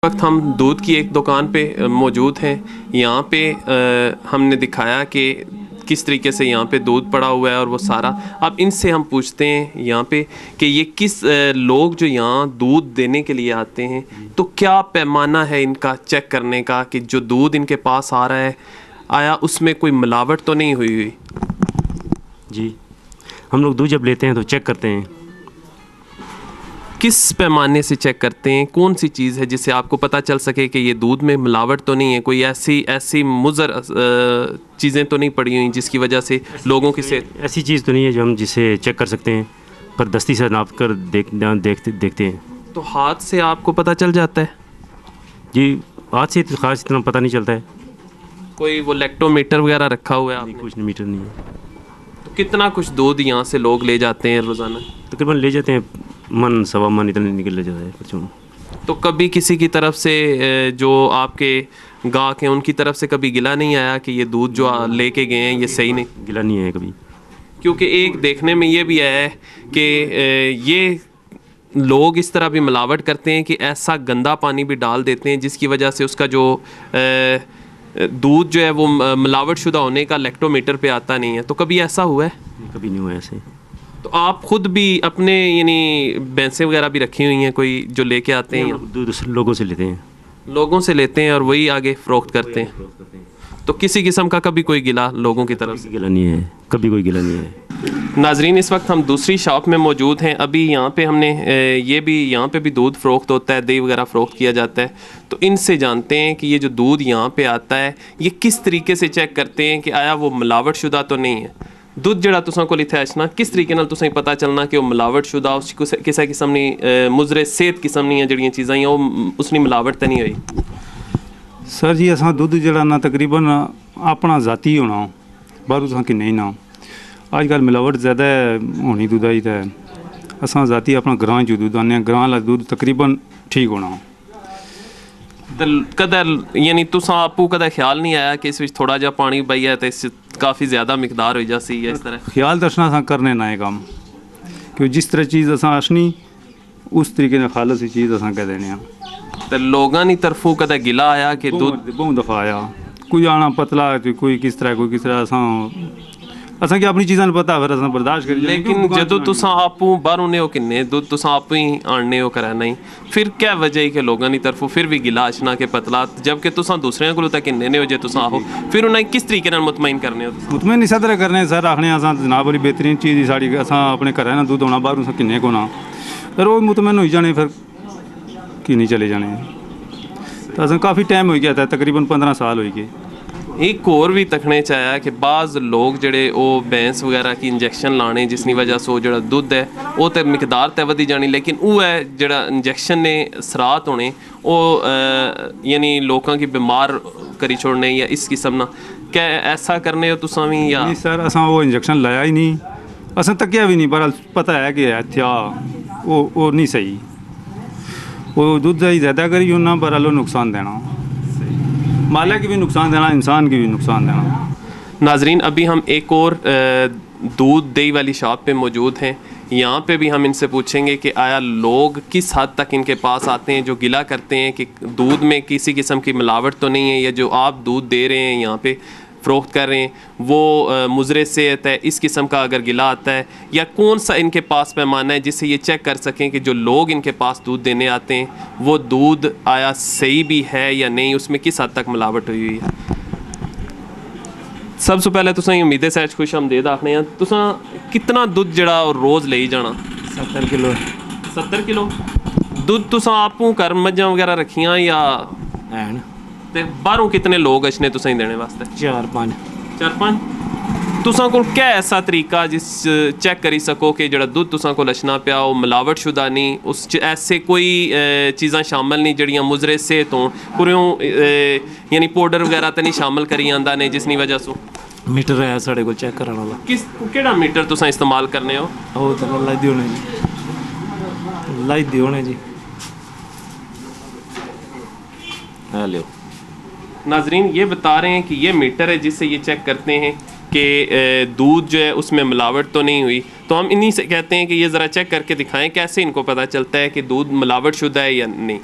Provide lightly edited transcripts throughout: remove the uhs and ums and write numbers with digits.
وقت ہم دودھ کی ایک دکان پہ موجود ہیں. یہاں پہ ہم نے دکھایا کہ کس طریقے سے یہاں پہ دودھ پڑا ہوا ہے اور وہ سارا. اب ان سے ہم پوچھتے ہیں یہاں پہ کہ یہ کس لوگ جو یہاں دودھ دینے کے لیے آتے ہیں تو کیا پیمانہ ہے ان کا چیک کرنے کا کہ جو دودھ ان کے پاس آ رہا ہے آیا اس میں کوئی ملاوٹ تو نہیں ہوئی؟ جی ہم لوگ دودھ جب لیتے ہیں تو چیک کرتے ہیں. کس پیمانے سے چیک کرتے ہیں؟ کون سی چیز ہے جس سے آپ کو پتہ چل سکے کہ یہ دودھ میں ملاوٹ تو نہیں ہے؟ کوئی ایسی مضر چیزیں تو نہیں پڑی ہوئی جس کی وجہ سے لوگوں کی صحت؟ ایسی چیز تو نہیں ہے جو ہم جسے چیک کر سکتے ہیں پر دستی سے ناپ کر دیکھتے ہیں. تو ہاتھ سے آپ کو پتہ چل جاتا ہے؟ جی ہاتھ سے خاص اتنا پتہ نہیں چلتا ہے. کوئی وہ لیکٹو میٹر وغیرہ رکھا ہوا ہے آپ نے؟ کچھ میٹر نہیں ہے. تو کتنا کچھ دودھ یہاں سے لوگ لے جاتے ہیں روزانہ؟ تقریباً لے جاتے ہیں من سوا من اتنا نکل جاتا ہے پرچوں. تو کبھی کسی کی طرف سے جو آپ کے گاہک ہیں ان کی طرف سے کبھی گلہ نہیں آیا کہ یہ دودھ جو لے کے گئے ہیں یہ صحیح نہیں؟ گلہ نہیں ہے کبھی. کیونکہ ایک دیکھنے میں یہ بھی ہے کہ یہ لوگ اس طرح بھی ملاوٹ کرتے ہیں کہ ایسا گندا پانی بھی ڈال دیتے ہیں جس کی وجہ سے اس کا جو دودھ جو ہے وہ ملاوٹ شدہ ہونے کا لیکٹو میٹر پہ آتا نہیں ہے. تو کبھی ایسا ہوا ہے؟ کبھی نہیں ہوا ایسے. تو آپ خود بھی اپنے یعنی بھینسیں وغیرہ بھی رکھی ہوئی ہیں کوئی جو لے کے آتے ہیں؟ دودھ لوگوں سے لیتے ہیں. لوگوں سے لیتے ہیں اور وہی آگے فروخت کرتے ہیں. تو کسی قسم کا کبھی کوئی گلہ لوگوں کی طرف سے؟ گلہ نہیں ہے, کبھی کوئی گلہ نہیں ہے. ناظرین اس وقت ہم دوسری شاپ میں موجود ہیں. ابھی یہاں پہ ہم نے یہاں پہ بھی دودھ فروخت ہوتا ہے, دہی وغیرہ فروخت کیا جاتا ہے. تو ان سے جانتے ہیں کہ یہ جو دودھ یہاں پہ آتا ہے یہ کس طریقے سے چیک کرتے ہیں کہ آیا وہ ملاوٹ شدہ تو نہیں ہے. دودھ جڑا تساں کول اتھے اچنا کس طریقے نال تساں پتہ چلنا کہ وہ ملاوٹ شدہ اس کسے قسم نہیں مضر صحت قسم نہیں جڑیاں چیزاں ہیں وہ اس نے ملاوٹ تے نہیں ہوئی؟ سر جی اساں دودھ جڑا نا تقریباً اپنا ذاتی ہونا باہروں تساں کہ نہیں نا. اج کل ملاوٹ زیادہ ہونی دودھا ہی تے اساں ذاتی اپنا گراں جو دودھ آنے گراں والا دودھ تقریباً ٹھیک ہونا. قدر یعنی تساں آپو کدے خیال نہیں آیا کہ اس وچ تھوڑا جا پانی پائیا تے اس کافی زیادہ مقدار ہو جاسی ہے اس طرح؟ خیال دسنا اساں کرنے نہ کام کہ جس طرح چیز اساں اشنی اس طریقے نال خالص چیز اساں کہہ دینے ہیں. تے لوگاں دی طرفوں کدے گلہ آیا کہ دودھ بہت دفعہ آیا کوئی آنا پتلا کوئی کس طرح اساں کہ اپنی چیزاں پتہ پھر اساں برداشت کری. لیکن جدو تساں آپو باہروں نے ہو کنے دودھ تساں آپ ہی آننے ہو کرا نہیں پھر کیا وجہ ہے کہ لوگاں دی طرفوں پھر بھی گلہ اچنا کہ پتلا جبکہ تساں دوسرے کو تک کنے نے ہو جے تساں آہو پھر انہیں کس طریقے نال مطمئن کرنے ہو؟ مطمئن اس طرح کرنے سر آخنے اساں جناب والی بہترین چیز ساڑی اساں اپنے گھر نا دودھ ہونا باہروں سے کنے کو نا پھر وہ مطمئن ہوئی جانے پھر کی نہیں چلے جانے. تو اساں کافی ٹائم ہو گیا تھا تقریباً 15 سال ہوئی گئے. ایک اور بھی تکنے چاہیا کہ بعض لوگ جڑے وہ بھینس وغیرہ کی انجیکشن لانے جس کی وجہ سے وہ جڑا دودھ ہے وہ تے مقدار تے ودی جانی لیکن وہ ہے جڑا انجیکشن نے اثرات ہونے وہ یعنی لوکاں کی بیمار کری چھوڑنے یا اس قسم نہ کیا ایسا کرنے ہو تساں بھی یا؟ نہیں سر اساں وہ انجیکشن لایا ہی نہیں اساں تکیا بھی نہیں بہرحال پتہ ہے کہ تھیا وہ نہیں صحیح وہ دودھ ہی زیادہ کری ہونا بہرحال وہ نقصان دینا مالک کی بھی نقصان دینا انسان کی بھی نقصان دینا. ناظرین ابھی ہم ایک اور دودھ دہی والی شاپ پہ موجود ہیں. یہاں پہ بھی ہم ان سے پوچھیں گے کہ آیا لوگ کس حد تک ان کے پاس آتے ہیں جو گلہ کرتے ہیں کہ دودھ میں کسی قسم کی ملاوٹ تو نہیں ہے یا جو آپ دودھ دے رہے ہیں یہاں پہ فروخت کر رہے ہیں وہ مضر صحت ہے اس قسم کا اگر گلہ آتا ہے یا کون سا ان کے پاس پیمانہ ہے جس سے یہ چیک کر سکیں کہ جو لوگ ان کے پاس دودھ دینے آتے ہیں وہ دودھ آیا صحیح بھی ہے یا نہیں اس میں کس حد تک ملاوٹ ہوئی ہوئی ہے. سب سے پہلے تساں امیدیں سچ خوش آمدید آخنے ہیں تساں کتنا دودھ جڑا روز لے جانا؟ 70 کلو. 70 کلو دودھ تساں آپوں گھر مجھاں وغیرہ رکھیاں یا تے باہروں کتنے لوگ اچنے تساں دینے واسطے؟ 4-5. تساں کول کیا ایسا طریقہ جس چیک کری سکو کہ جڑا دودھ تساں کول اچنا پیا وہ ملاوٹ شدہ نہیں اس ایسے کوئی چیزاں شامل نہیں جڑیاں مضر صحت ہوں پوریوں یعنی پاؤڈر وغیرہ تے نہیں شامل کری آندا نے جس کی وجہ سے میٹر ہے ساڑے کو چیک کرنا والا. کس کیڑا میٹر تساں استعمال کرنے ہو؟ وہ تو لائی دی ہونے جی ہیلو. ناظرین یہ بتا رہے ہیں کہ یہ میٹر ہے جس سے یہ چیک کرتے ہیں کہ دودھ جو ہے اس میں ملاوٹ تو نہیں ہوئی. تو ہم انہی سے کہتے ہیں کہ یہ ذرا چیک کر کے دکھائیں کیسے ان کو پتہ چلتا ہے کہ دودھ ملاوٹ شدہ ہے یا نہیں.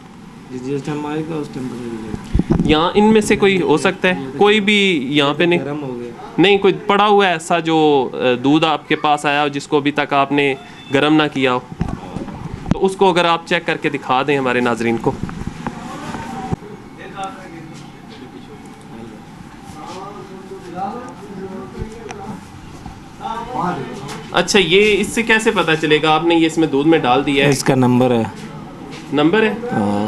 جس ٹائم آئے گا اس ٹائم پتہ یہاں ان میں سے کوئی ہو سکتا ہے کوئی بھی یہاں پہ نہیں گرم ہو گیا. نہیں کوئی پڑا ہوا ہے ایسا جو دودھ آپ کے پاس آیا ہو جس کو ابھی تک آپ نے گرم نہ کیا ہو؟ تو اس کو اگر آپ چیک کر کے دکھا دیں ہمارے ناظرین کو. اچھا یہ اس سے کیسے پتہ چلے گا؟ آپ نے یہ اس میں دودھ میں ڈال دیا ہے، اس کا نمبر ہے. نمبر ہے، ہاں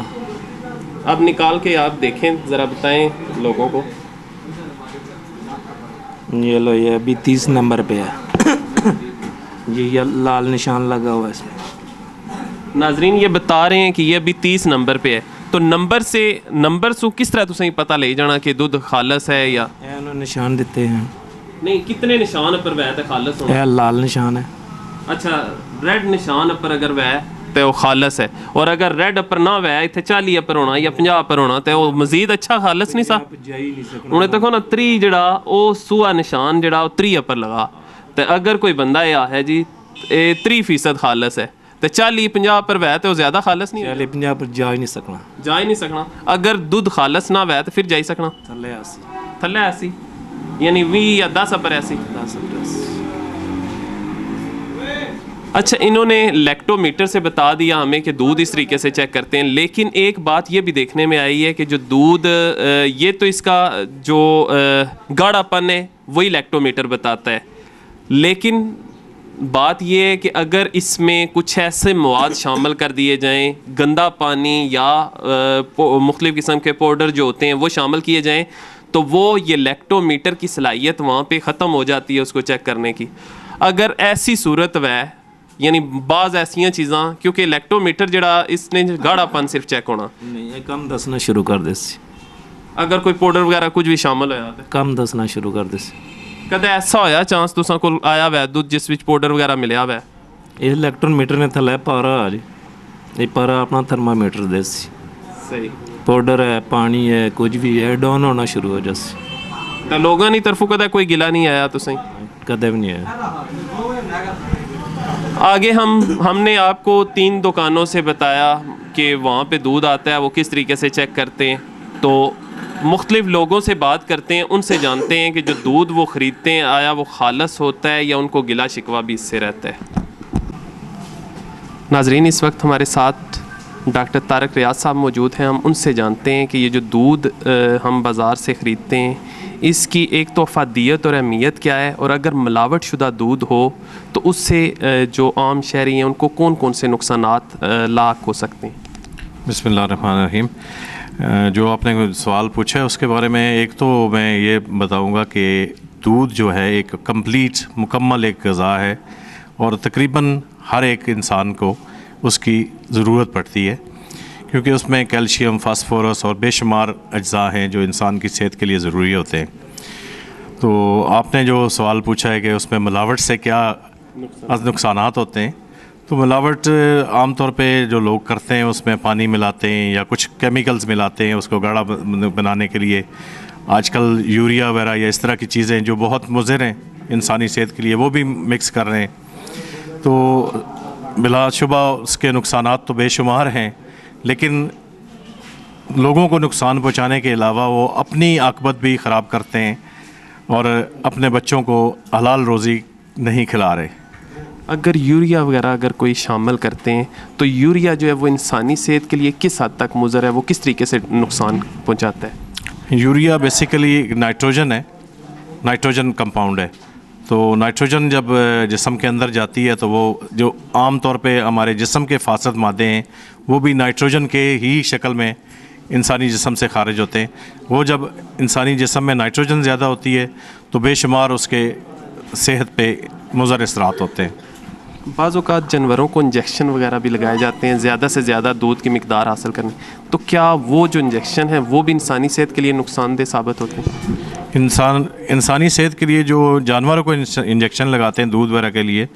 آپ نکال کے آپ دیکھیں ذرا، بتائیں لوگوں کو. یہ لو، یہ ابھی 30 نمبر پہ ہے. یہ لال نشان لگا ہوا ہے اس میں. ناظرین یہ بتا رہے ہیں کہ یہ ابھی 30 نمبر پہ ہے. تو نمبر سو کس طرح تسیں پتہ لے جانا کہ دودھ خالص ہے یا انہوں نے نشان دیتے ہیں. نہیں؟ کتنے نشان پر وے تے خالص ہونا؟ یہ لال نشان ہے. اچھا ریڈ نشان پر اگر وے تے وہ خالص ہے، اور اگر ریڈ پر نہ وے اتنے 40 پر ہونا یا 50 پر ہونا تے وہ مزید اچھا خالص نہیں سا. ہوں دیکھو نا 3 جڑا وہ سوا نشان جڑا وہ 3 پر لگا، تے اگر کوئی بندہ یہ ہے جی 3% خالص ہے تے 40-50 پر وے تے وہ زیادہ خالص نہیں ہے. 50 پر جا ہی نہیں سکنا. جا ہی نہیں سکنا. اگر دودھ خالص نہ وے تو پھر جائی سکنا تھلے آسی تھلے ایسی، یعنی 20 یا 10 پر ایسی. 10. اچھا انہوں نے لیکٹو میٹر سے بتا دیا ہمیں کہ دودھ اس طریقے سے چیک کرتے ہیں، لیکن ایک بات یہ بھی دیکھنے میں آئی ہے کہ جو دودھ یہ تو اس کا جو گاڑھا پن ہے وہی لیکٹو میٹر بتاتا ہے، لیکن بات یہ ہے کہ اگر اس میں کچھ ایسے مواد شامل کر دیے جائیں، گندا پانی یا مختلف قسم کے پاؤڈر جو ہوتے ہیں وہ شامل کیے جائیں، تو وہ یہ لیکٹو میٹر کی صلاحیت وہاں پہ ختم ہو جاتی ہے اس کو چیک کرنے کی. اگر ایسی صورت ہے، یعنی بعض ایسیاں چیزاں، کیونکہ لیکٹو میٹر جڑا اس نے گاڑھا پن صرف چیک ہونا، نہیں یہ کم دسنا شروع کر دے سی. اگر کوئی پاؤڈر وغیرہ کچھ بھی شامل ہوا تو کم دسنا شروع کر دے سی. کدے ایسا ہویا چانس تساں کول آیا ہوا دودھ جس وچ پاؤڈر وغیرہ ملیا ہوا؟ یہ الیکٹرون میٹر نے تھلے پارا آ جی، یہ پارا اپنا تھرما میٹر دے سی. صحیح. پاؤڈر ہے، پانی ہے، کچھ بھی ہے، ڈاؤن ہونا شروع ہو جاسی. تو لوگوں کی طرفوں کدے کوئی گلا نہیں آیا تسیں؟ کدے بھی نہیں ہے. آگے ہم نے آپ کو 3 دکانوں سے بتایا کہ وہاں پہ دودھ آتا ہے وہ کس طریقے سے چیک کرتے ہیں. تو مختلف لوگوں سے بات کرتے ہیں، ان سے جانتے ہیں کہ جو دودھ وہ خریدتے ہیں آیا وہ خالص ہوتا ہے یا ان کو گلا شکوہ بھی اس سے رہتا ہے. ناظرین اس وقت ہمارے ساتھ ڈاکٹر طارق ریاض صاحب موجود ہیں. ہم ان سے جانتے ہیں کہ یہ جو دودھ ہم بازار سے خریدتے ہیں اس کی ایک تو افادیت اور اہمیت کیا ہے، اور اگر ملاوٹ شدہ دودھ ہو تو اس سے جو عام شہری ہیں ان کو کون کون سے نقصانات لاحق ہو سکتے ہیں؟ بسم اللہ الرحمن الرحیم. جو آپ نے سوال پوچھا ہے اس کے بارے میں ایک تو میں یہ بتاؤں گا کہ دودھ جو ہے ایک کمپلیٹ مکمل ایک غذا ہے، اور تقریباً ہر ایک انسان کو اس کی ضرورت پڑتی ہے، کیونکہ اس میں کیلشیم، فاسفورس اور بے شمار اجزاء ہیں جو انسان کی صحت کے لیے ضروری ہوتے ہیں. تو آپ نے جو سوال پوچھا ہے کہ اس میں ملاوٹ سے کیا نقصانات ہوتے ہیں، تو ملاوٹ عام طور پہ جو لوگ کرتے ہیں اس میں پانی ملاتے ہیں یا کچھ کیمیکلز ملاتے ہیں اس کو گاڑھا بنانے کے لیے. آج کل یوریا وغیرہ یا اس طرح کی چیزیں جو بہت مضر ہیں انسانی صحت کے لیے وہ بھی مکس کر رہے ہیں. تو بلا شبہ اس کے نقصانات تو بے شمار ہیں، لیکن لوگوں کو نقصان پہنچانے کے علاوہ وہ اپنی عاقبت بھی خراب کرتے ہیں اور اپنے بچوں کو حلال روزی نہیں کھلا رہے. اگر یوریا وغیرہ اگر کوئی شامل کرتے ہیں تو یوریا جو ہے وہ انسانی صحت کے لیے کس حد تک مضر ہے، وہ کس طریقے سے نقصان پہنچاتا ہے؟ یوریا بیسیکلی نائٹروجن ہے، نائٹروجن کمپاؤنڈ ہے. تو نائٹروجن جب جسم کے اندر جاتی ہے تو وہ جو عام طور پہ ہمارے جسم کے فاسد مادے ہیں وہ بھی نائٹروجن کے ہی شکل میں انسانی جسم سے خارج ہوتے ہیں. وہ جب انسانی جسم میں نائٹروجن زیادہ ہوتی ہے تو بے شمار اس کے صحت پہ مضر اثرات ہوتے ہیں. بعض اوقات جانوروں کو انجیکشن وغیرہ بھی لگائے جاتے ہیں زیادہ سے زیادہ دودھ کی مقدار حاصل کرنے، تو کیا وہ جو انجیکشن ہیں وہ بھی انسانی صحت کے لیے نقصان دہ ثابت ہوتے ہیں؟ انسانی صحت کے لیے جو جانوروں کو انجیکشن لگاتے ہیں دودھ وغیرہ کے لیے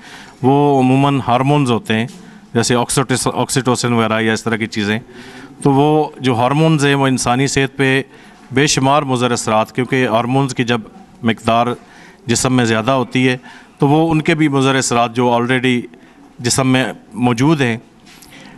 وہ عموماً ہارمونز ہوتے ہیں، جیسے آکسیٹوسن وغیرہ یا اس طرح کی چیزیں. تو وہ جو ہارمونز ہیں وہ انسانی صحت پہ بے شمار مضر اثرات، کیونکہ ہارمونز کی جب مقدار جسم میں زیادہ ہوتی ہے تو وہ ان کے بھی مضر اثرات جو آلریڈی جسم میں موجود ہیں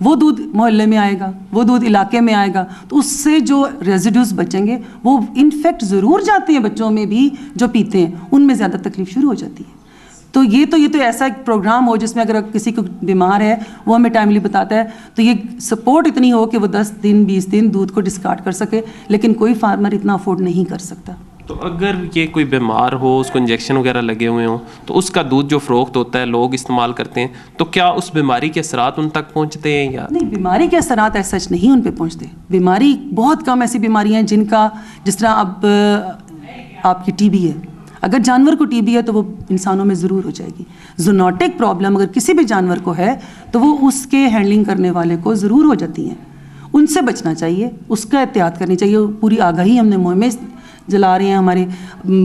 وہ دودھ محلے میں آئے گا, وہ دودھ علاقے میں آئے گا, تو اس سے جو ریزیڈیوز بچیں گے وہ انفیکٹ ضرور جاتے ہیں بچوں میں بھی جو پیتے ہیں, ان میں زیادہ تکلیف شروع ہو جاتی ہے. تو یہ تو ایسا ایک پروگرام ہو جس میں اگر کسی کو بیمار ہے وہ ہمیں ٹائملی بتاتا ہے, تو یہ سپورٹ اتنی ہو کہ وہ 10 دن 20 دن دودھ کو ڈسکارڈ کر سکے, لیکن کوئی فارمر اتنا افورڈ نہیں کر سکتا. تو اگر یہ کوئی بیمار ہو, اس کو انجیکشن وغیرہ لگے ہوئے ہوں, تو اس کا دودھ جو فروخت ہوتا ہے لوگ استعمال کرتے ہیں, تو کیا اس بیماری کے اثرات ان تک پہنچتے ہیں یا نہیں؟ بیماری کے اثرات ایسا سچ نہیں ان پہ پہنچتے. بیماری بہت کم ایسی بیماریاں ہیں جن کا, جس طرح اب آپ کی ٹی بی ہے, اگر جانور کو ٹی بی ہے تو وہ انسانوں میں ضرور ہو جائے گی. زونوٹک پرابلم اگر کسی بھی جانور کو ہے تو وہ اس کے ہینڈلنگ کرنے والے کو ضرور ہو جاتی ہیں. ان سے بچنا چاہیے, اس کا احتیاط کرنی چاہیے. پوری آگاہی ہم نے مہمیں جلا رہے ہیں, ہمارے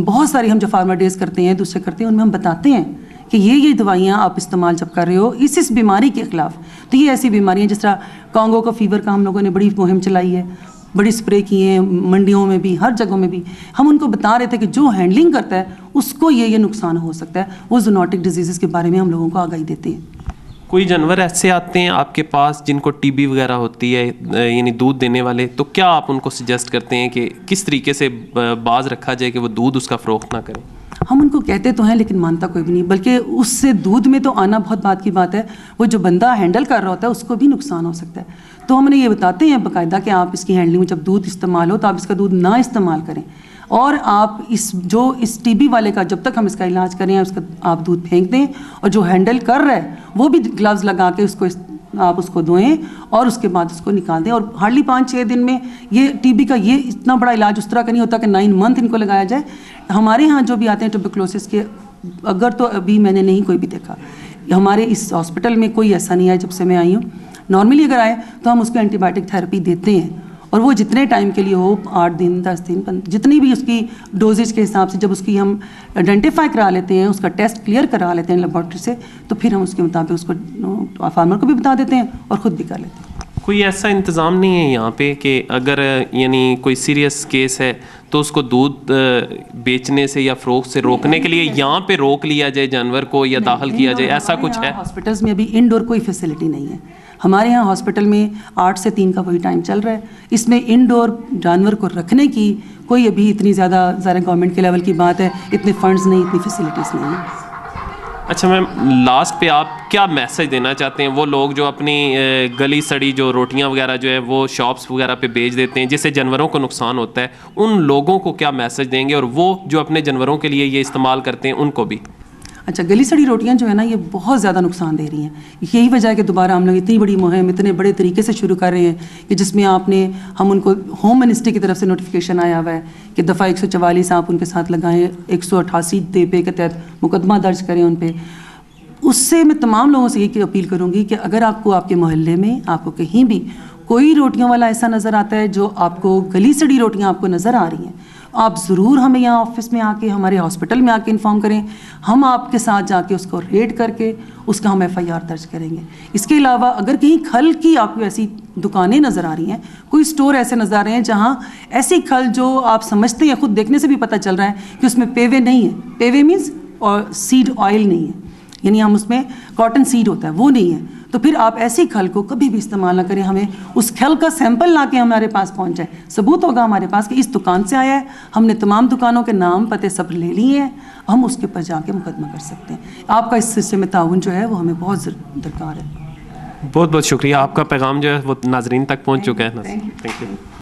بہت ساری ہم جو فارمر ڈیز کرتے ہیں دوسرے کرتے ہیں, ان میں ہم بتاتے ہیں کہ یہ دوائیاں آپ استعمال جب کر رہے ہو اس بیماری کے خلاف, تو یہ ایسی بیماریاں جس طرح کانگو کا فیور کا ہم لوگوں نے بڑی مہم چلائی ہے, بڑی اسپرے کیے ہیں منڈیوں میں بھی, ہر جگہوں میں بھی. ہم ان کو بتا رہے تھے کہ جو ہینڈلنگ کرتا ہے اس کو یہ نقصان ہو سکتا ہے. وہ زونوٹک ڈیزیزز کے بارے میں ہم لوگوں کو آگاہی دیتے ہیں. کوئی جانور ایسے آتے ہیں آپ کے پاس جن کو ٹی بی وغیرہ ہوتی ہے, یعنی دودھ دینے والے, تو کیا آپ ان کو سجیسٹ کرتے ہیں کہ کس طریقے سے باز رکھا جائے کہ وہ دودھ اس کا فروخت نہ کریں؟ ہم ان کو کہتے تو ہیں لیکن مانتا کوئی بھی نہیں, بلکہ اس سے دودھ میں تو آنا بہت بات کی بات ہے, وہ جو بندہ ہینڈل کر رہا ہوتا ہے اس کو بھی نقصان ہو سکتا ہے. تو ہم نے یہ بتاتے ہیں باقاعدہ کہ آپ اس کی ہینڈلنگ میں جب دودھ استعمال ہو تو آپ اس کا دودھ نہ استعمال کریں, اور آپ اس ٹی بی والے کا جب تک ہم اس کا علاج کریں اس کا آپ دودھ پھینک دیں, اور جو ہینڈل کر رہا ہے وہ بھی گلوز لگا کے آپ اس کو دھوئیں اور اس کے بعد اس کو نکال دیں. اور ہارڈلی 5-6 دن میں یہ ٹی بی کا یہ اتنا بڑا علاج اس طرح کا نہیں ہوتا کہ 9 منتھ ان کو لگایا جائے. ہمارے ہاں جو بھی آتے ہیں ٹیوبرکلوسس کے, اگر تو ابھی میں نے نہیں کوئی بھی دیکھا, ہمارے اس ہاسپٹل میں کوئی ایسا نہیں ہے جب سے میں آئی ہوں. نارملی اگر آئے تو ہم اس کو اینٹی بائیوٹک تھراپی دیتے ہیں, اور وہ جتنے ٹائم کے لیے ہو, 8 دن 10 دن جتنی بھی اس کی ڈوزیج کے حساب سے, جب اس کی ہم آئیڈینٹیفائی کرا لیتے ہیں, اس کا ٹیسٹ کلیئر کرا لیتے ہیں لیبارٹری سے, تو پھر ہم اس کے مطابق اس کو فارمر کو بھی بتا دیتے ہیں اور خود بھی کر لیتے ہیں. کوئی ایسا انتظام نہیں ہے یہاں پہ کہ اگر یعنی کوئی سیریس کیس ہے تو اس کو دودھ بیچنے سے یا فروخت سے روکنے کے لیے یہاں پہ روک لیا جائے جانور کو یا داخل کیا جائے, ایسا کچھ ہے؟ ہاسپٹلس میں ابھی انڈور کوئی فیسلٹی نہیں ہے. ہمارے یہاں ہاسپٹل میں 8 سے 3 کا وہی ٹائم چل رہا ہے. اس میں انڈور جانور کو رکھنے کی کوئی ابھی اتنی زیادہ گورنمنٹ کے لیول کی بات ہے, اتنے فنڈز نہیں, اتنی فیسلٹیز نہیں ہیں. اچھا میم, لاسٹ پہ آپ کیا میسج دینا چاہتے ہیں وہ لوگ جو اپنی گلی سڑی جو روٹیاں وغیرہ جو ہے وہ شاپس وغیرہ پہ بیچ دیتے ہیں جس سے جانوروں کو نقصان ہوتا ہے, ان لوگوں کو کیا میسج دیں گے, اور وہ جو اپنے جانوروں کے لیے یہ استعمال کرتے ہیں ان کو بھی؟ اچھا, گلی سڑی روٹیاں جو ہے نا یہ بہت زیادہ نقصان دے رہی ہیں. یہی وجہ ہے کہ دوبارہ ہم لوگ اتنی بڑی مہم اتنے بڑے طریقے سے شروع کر رہے ہیں کہ جس میں ہم ان کو ہوم منسٹری کی طرف سے نوٹیفیکیشن آیا ہوا ہے کہ دفعہ 144 آپ ان کے ساتھ لگائیں, 188 دے کے تحت مقدمہ درج کریں ان پہ. اس سے میں تمام لوگوں سے یہ اپیل کروں گی کہ اگر آپ کو آپ کے محلے میں آپ کو کہیں بھی کوئی روٹیوں والا ایسا نظر آتا ہے جو آپ کو گلی سڑی روٹیاں آپ کو نظر آ رہی ہیں, آپ ضرور ہمیں یہاں آفس میں آ کے, ہمارے ہاسپٹل میں آ کے انفارم کریں. ہم آپ کے ساتھ جا کے اس کو ریڈ کر کے اس کا ہم FIR درج کریں گے. اس کے علاوہ اگر کہیں کھل کی آپ کو ایسی دکانیں نظر آ رہی ہیں, کوئی اسٹور ایسے نظر آ رہے ہیں جہاں ایسی کھل جو آپ سمجھتے ہیں, خود دیکھنے سے بھی پتہ چل رہا ہے کہ اس میں پیوے نہیں ہے, پیوے مینس اور سیڈ آئل نہیں ہے, یعنی ہم اس میں کاٹن سیڈ ہوتا ہے وہ نہیں ہے, تو پھر آپ ایسی کھل کو کبھی بھی استعمال نہ کریں. ہمیں اس کھل کا سیمپل لا کے ہمارے پاس پہنچ جائے, ثبوت ہوگا ہمارے پاس کہ اس دکان سے آیا ہے, ہم نے تمام دکانوں کے نام پتے سب لے لیے ہیں, ہم اس کے اوپر جا کے مقدمہ کر سکتے ہیں. آپ کا اس سلسلے میں تعاون جو ہے وہ ہمیں بہت درکار ہے. بہت بہت شکریہ. آپ کا پیغام جو ہے وہ ناظرین تک پہنچ چکا ہے. Thank you.